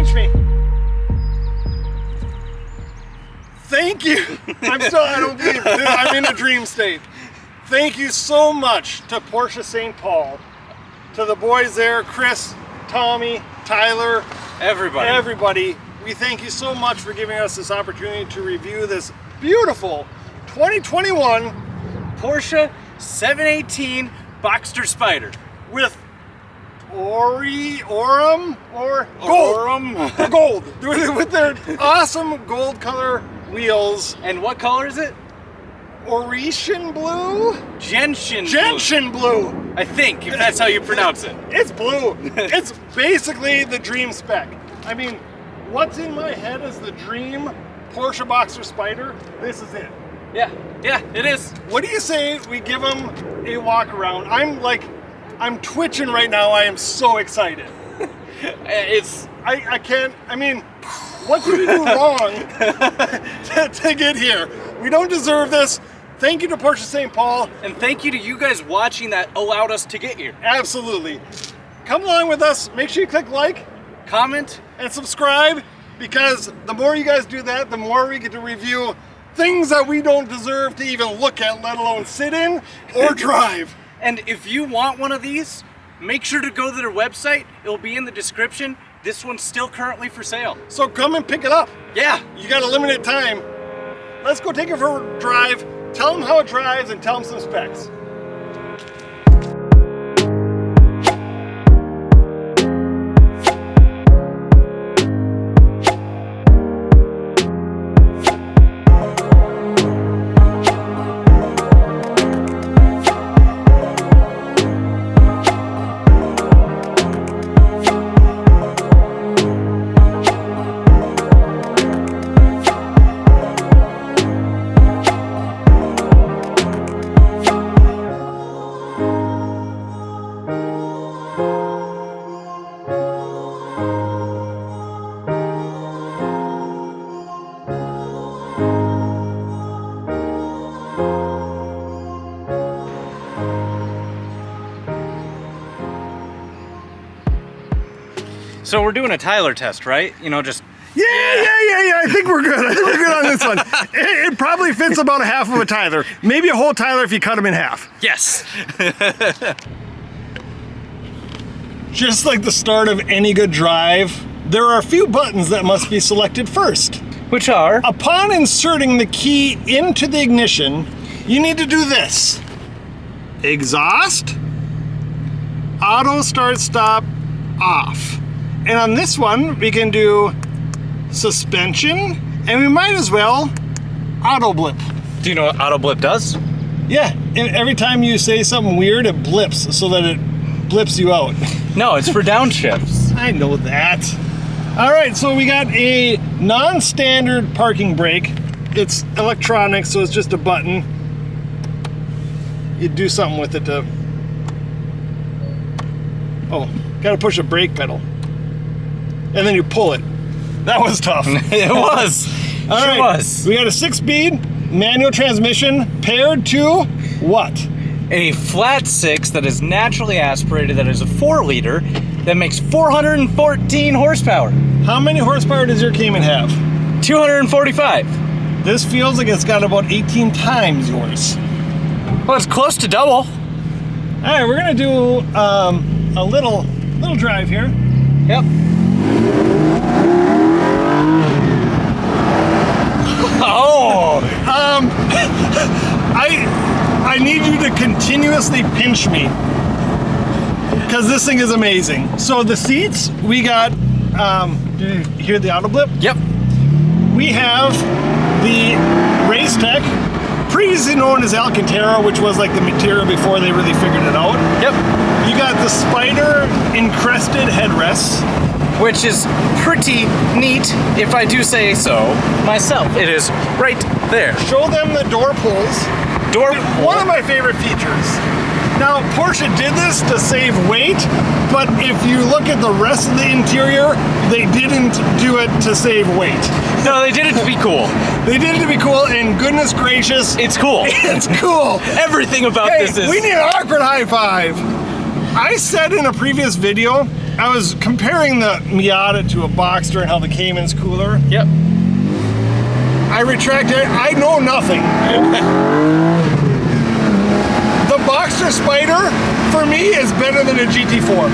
pinch me. Thank you. I don't believe I'm in a dream state. Thank you so much to Porsche St. Paul, to the boys there, Chris, Tommy, Tyler, everybody. We thank you so much for giving us this opportunity to review this beautiful 2021 Porsche 718 Boxster Spyder with Aurum or gold with their awesome gold color wheels. And what color is it? Aurum blue? Gentian Blue. I think, if that's how you pronounce it. It's blue. It's basically the dream spec. I mean, what's in my head is the dream Porsche Boxster Spyder. This is it. Yeah, it is. What do you say we give them a walk around? I'm twitching right now. I am so excited. I can't, I mean, what did we do wrong to get here? We don't deserve this. Thank you to Porsche St. Paul. And thank you to you guys watching that allowed us to get here. Absolutely. Come along with us. Make sure you click like, comment, and subscribe, because the more you guys do that, the more we get to review things that we don't deserve to even look at, let alone sit in or drive. And if you want one of these, make sure to go to their website. It'll be in the description. This one's still currently for sale. So come and pick it up. Yeah. You got a limited time. Let's go take it for a drive. Tell them how it drives and tell them some specs. So we're doing a Tyler test, right? You know, just... Yeah. I think we're good. I think we're good on this one. It probably fits about a half of a Tyler. Maybe a whole Tyler if you cut them in half. Yes. Just like the start of any good drive, there are a few buttons that must be selected first. Which are? Upon inserting the key into the ignition, you need to do this. Exhaust, auto start stop, off. And on this one, we can do suspension, and we might as well auto blip. Do you know what auto blip does? Yeah, and every time you say something weird, it blips so that it blips you out. No, it's for downshifts. I know that. All right, so we got a non-standard parking brake. It's electronic, so it's just a button. You do something with it to... Oh, gotta push a brake pedal. And then you pull it. That was tough. It was. All right. Was. We got a 6-speed manual transmission paired to what? A flat 6 that is naturally aspirated, that is a 4-liter, that makes 414 horsepower. How many horsepower does your Cayman have? 245. This feels like it's got about 18 times yours. Well, it's close to double. All right, we're gonna do a little drive here. Yep. Oh! I need you to continuously pinch me, because this thing is amazing. So the seats, we got, did you hear the auto blip? Yep. We have the Race Tech, previously known as Alcantara, which was like the material before they really figured it out. Yep. You got the Spyder encrusted headrests, which is pretty neat, if I do say so myself. It is right there. Show them the door pulls. One of my favorite features. Now, Porsche did this to save weight, but if you look at the rest of the interior, they didn't do it to save weight. No, they did it to be cool. They did it to be cool, and goodness gracious, it's cool. It's cool. Everything about this is... we need an awkward high five. I said in a previous video, I was comparing the Miata to a Boxster and how the Cayman's cooler. Yep. I retract it. I know nothing. The Boxster Spyder, for me, is better than a GT4.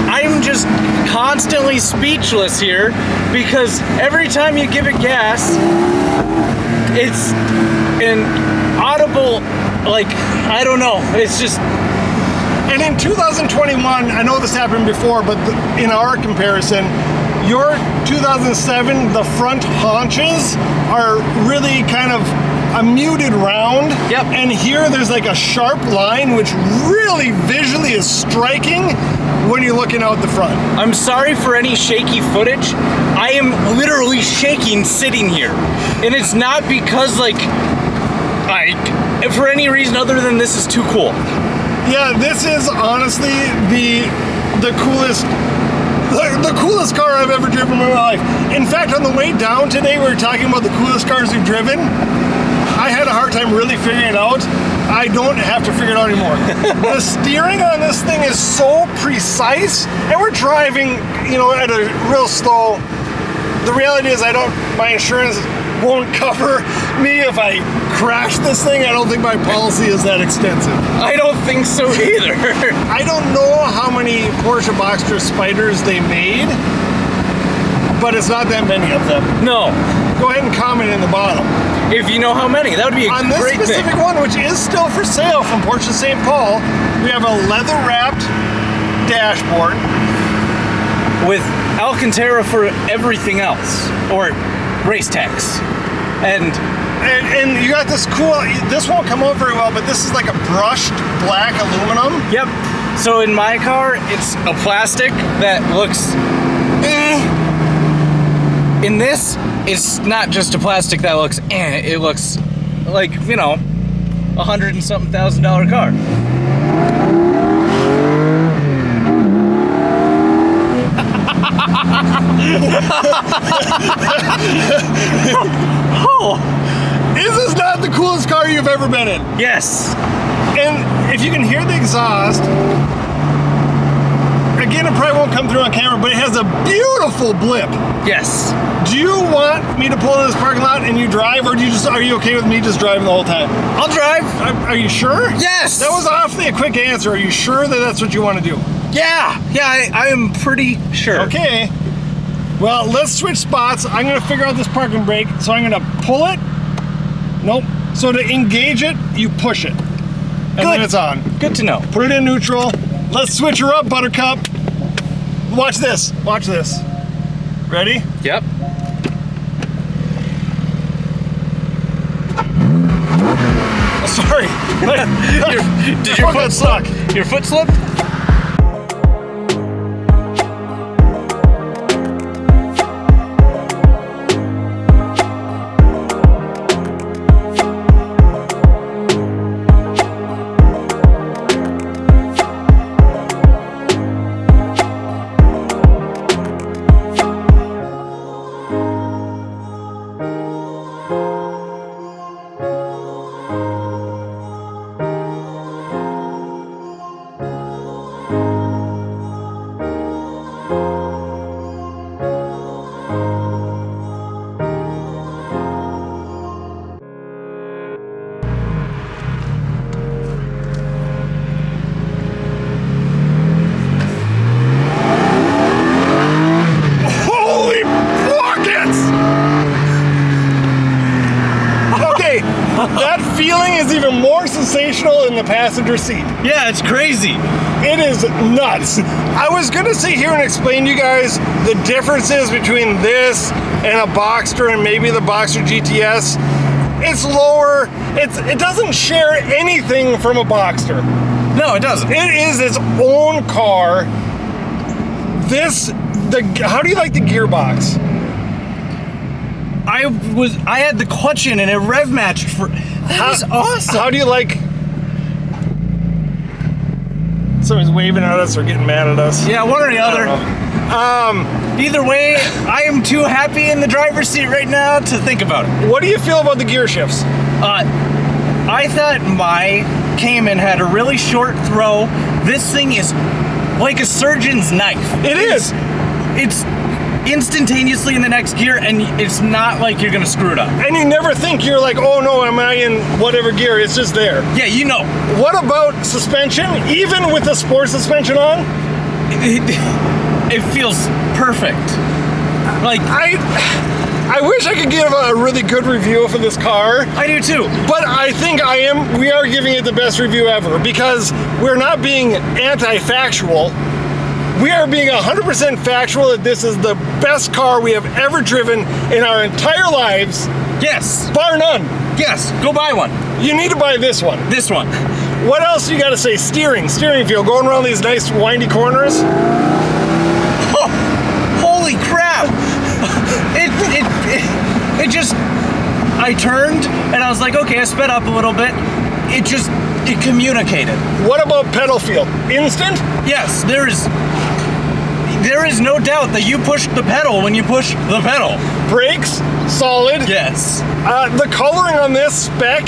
I'm just constantly speechless here because every time you give it gas, it's an audible, like, I don't know, it's just... And in 2021, I know this happened before, but in our comparison, your 2007, the front haunches are really kind of a muted round. Yep. And here there's like a sharp line, which really visually is striking when you're looking out the front. I'm sorry for any shaky footage. I am literally shaking sitting here. And it's not because, like, for any reason other than this is too cool. Yeah, this is honestly the coolest car I've ever driven in my life. In fact, on the way down today, we were talking about the coolest cars we've driven. I had a hard time really figuring it out. I don't have to figure it out anymore. The steering on this thing is so precise, and we're driving, you know, at a real slow. The reality is my insurance won't cover me if I crash this thing. I don't think my policy is that extensive. I don't think so either. I don't know how many Porsche Boxster Spyders they made, but it's not that many of them. No. Go ahead and comment in the bottom. If you know how many, that would be a on this great specific thing. one, which is still for sale from Porsche of St. Paul, we have a leather-wrapped dashboard. With Alcantara for everything else, or race tax. And you got this cool, this won't come out very well, but this is like a brushed black aluminum. Yep. So in my car, it's a plastic that looks In this, it's not just a plastic that looks it looks like, you know, $100 and something thousand car. Oh, this is not the coolest car you've ever been in. Yes. And if you can hear the exhaust, again, it probably won't come through on camera, but it has a beautiful blip. Yes. Do you want me to pull into this parking lot and you drive, or are you okay with me just driving the whole time? I'll drive. Are you sure? Yes. That was awfully a quick answer. Are you sure that that's what you want to do? Yeah. Yeah, I am pretty sure. Okay. Well, let's switch spots. I'm going to figure out this parking brake, so I'm going to pull it. Nope. So to engage it, you push it. And then it's on. Good to know. Put it in neutral. Let's switch her up, Buttercup. Watch this. Watch this. Ready? Yep. Oh, sorry. Did your foot suck? Your foot slipped? That feeling is even more sensational in the passenger seat. Yeah, it's crazy. It is nuts. I was gonna sit here and explain to you guys the differences between this and a Boxster and maybe the Boxster GTS. It's lower. It doesn't share anything from a Boxster. No, it doesn't. It is its own car. How do you like the gearbox? I had the clutch in and it rev matched for. That was awesome. How do you like? Somebody's waving at us or getting mad at us. Yeah, one or the other. Either way, I am too happy in the driver's seat right now to think about it. What do you feel about the gear shifts? I thought my came and had a really short throw. This thing is like a surgeon's knife. It is. It's instantaneously in the next gear, and it's not like you're gonna screw it up. And you never think you're like, oh no, am I in whatever gear? It's just there. Yeah, you know. What about suspension? Even with the sport suspension on? It feels perfect. Like, I wish I could give a really good review for this car. I do too. But I think we are giving it the best review ever, because we're not being anti-factual. We are being 100% factual that this is the best car we have ever driven in our entire lives. Yes. Bar none. Yes, go buy one. You need to buy this one. This one. What else you gotta say? Steering feel, going around these nice windy corners. Oh, holy crap! It just, I turned and I was like, okay, I sped up a little bit. It communicated. What about pedal feel? Instant? Yes, there is no doubt that you push the pedal when you push the pedal. Brakes, solid. Yes. The coloring on this spec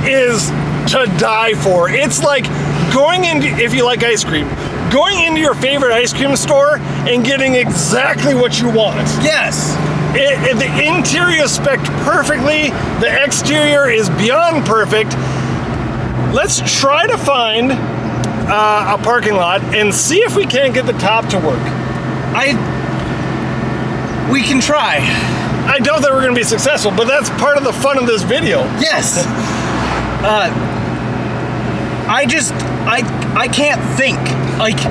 is to die for. It's like going into, if you like ice cream, going into your favorite ice cream store and getting exactly what you want. Yes. The interior is spec'd perfectly. The exterior is beyond perfect. Let's try to find a parking lot and see if we can't get the top to work. We can try. I doubt that we're going to be successful, but that's part of the fun of this video. Yes. I can't think. Like,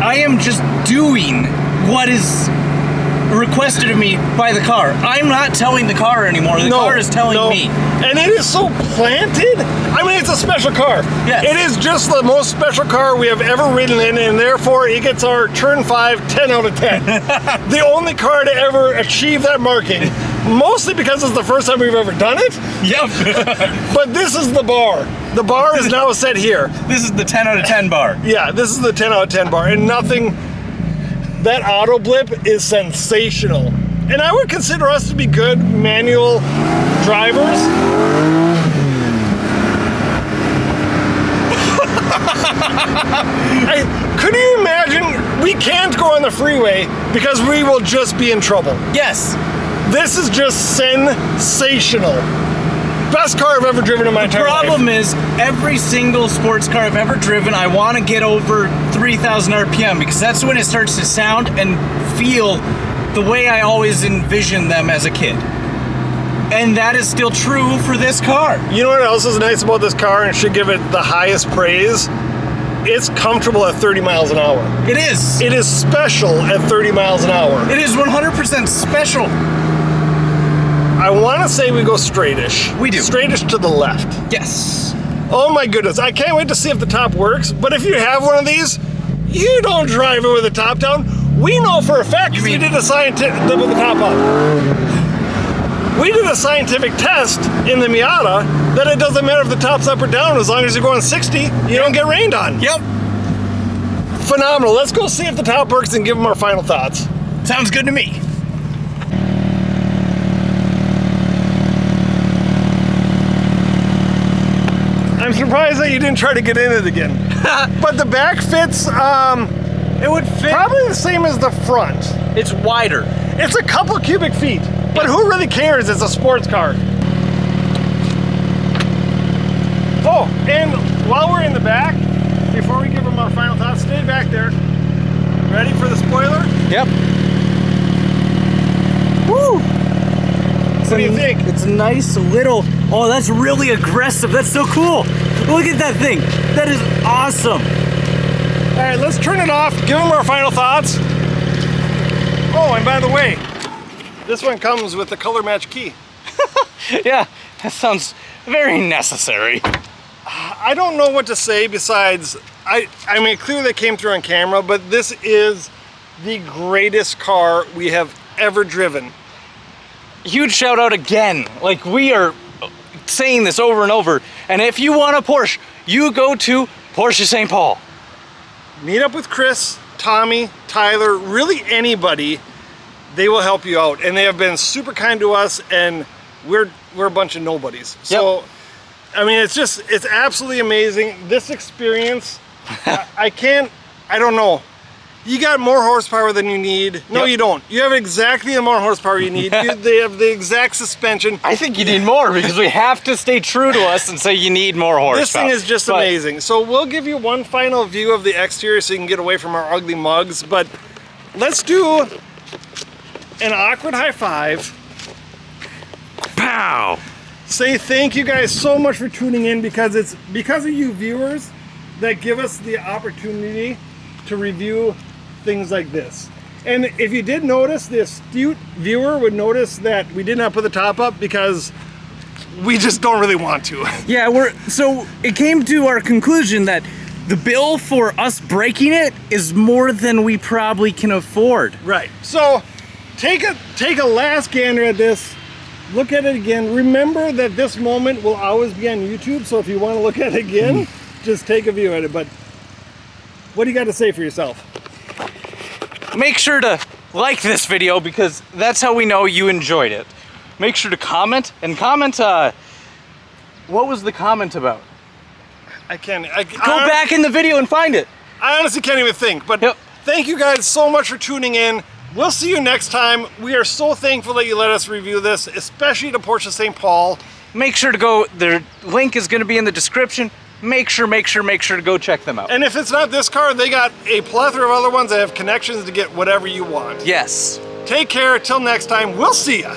I am just doing what is requested of me by the car. I'm not telling the car anymore. The car is telling me. And it is so planted. I mean, it's a special car. Yes. It is just the most special car we have ever ridden in, and therefore it gets our turn 5 10 out of 10. The only car to ever achieve that marking. Mostly because it's the first time we've ever done it. Yep. But this is the bar. The bar is now set here. This is the 10 out of 10 bar. Yeah, this is the 10 out of 10 bar, and nothing. That auto blip is sensational. And I would consider us to be good manual drivers. Could you imagine? We can't go on the freeway because we will just be in trouble. Yes. This is just sensational. Best car I've ever driven in my entire life. The problem is, every single sports car I've ever driven, I want to get over 3,000 RPM because that's when it starts to sound and feel the way I always envisioned them as a kid. And that is still true for this car. You know what else is nice about this car and should give it the highest praise? It's comfortable at 30 miles an hour. It is. It is special at 30 miles an hour. It is 100% special. I want to say we go straightish. We do. Straightish to the left. Yes. Oh my goodness, I can't wait to see if the top works, but if you have one of these, you don't drive it with the top down. We know for a fact, we did a scientific, with the top up. We did a scientific test in the Miata that it doesn't matter if the top's up or down, as long as you're going 60, you don't get rained on. Yep. Phenomenal. Let's go see if the top works and give them our final thoughts. Sounds good to me. I'm surprised that you didn't try to get in it again. But the back fits, it would fit. Probably the same as the front. It's wider. It's a couple cubic feet, but who really cares? It's a sports car. Oh, and while we're in the back, before we give them our final thoughts, stay back there. Ready for the spoiler? Yep. Woo! What do you think? It's a nice little, oh, that's really aggressive. That's so cool. Look at that thing. That is awesome. All right, let's turn it off, give them our final thoughts. Oh, and by the way, this one comes with the color match key. Yeah, that sounds very necessary. I don't know what to say besides, I mean, clearly it came through on camera, but this is the greatest car we have ever driven. Huge shout out again. Like, we are saying this over and over. And if you want a Porsche, you go to Porsche St. Paul. Meet up with Chris, Tommy, Tyler, really anybody. They will help you out. And they have been super kind to us, and we're a bunch of nobodies. So I mean, it's absolutely amazing. This experience, I don't know. You got more horsepower than you need. No, you don't. You have exactly the amount of horsepower you need. They have the exact suspension. I think you need more because we have to stay true to us and say you need more horsepower. This thing is just amazing. So we'll give you one final view of the exterior so you can get away from our ugly mugs. But let's do an awkward high five. Pow! Say thank you guys so much for tuning in, because it's because of you viewers that give us the opportunity to review things like this. And if you did notice, the astute viewer would notice that we did not put the top up because we just don't really want to. Yeah, so it came to our conclusion that the bill for us breaking it is more than we probably can afford. Right. So take a last gander at this. Look at it again. Remember that this moment will always be on YouTube, so if you want to look at it again, just take a view at it. But what do you got to say for yourself? Make sure to like this video because that's how we know you enjoyed it. Make sure to comment, and comment, what was the comment about? Go back in the video and find it. I honestly can't even think, but Thank you guys so much for tuning in. We'll see you next time. We are so thankful that you let us review this, especially the Porsche of St. Paul. Make sure to go, their link is gonna be in the description. Make sure to go check them out. And if it's not this car, they got a plethora of other ones that have connections to get whatever you want. Yes. Take care. Till next time. We'll see ya.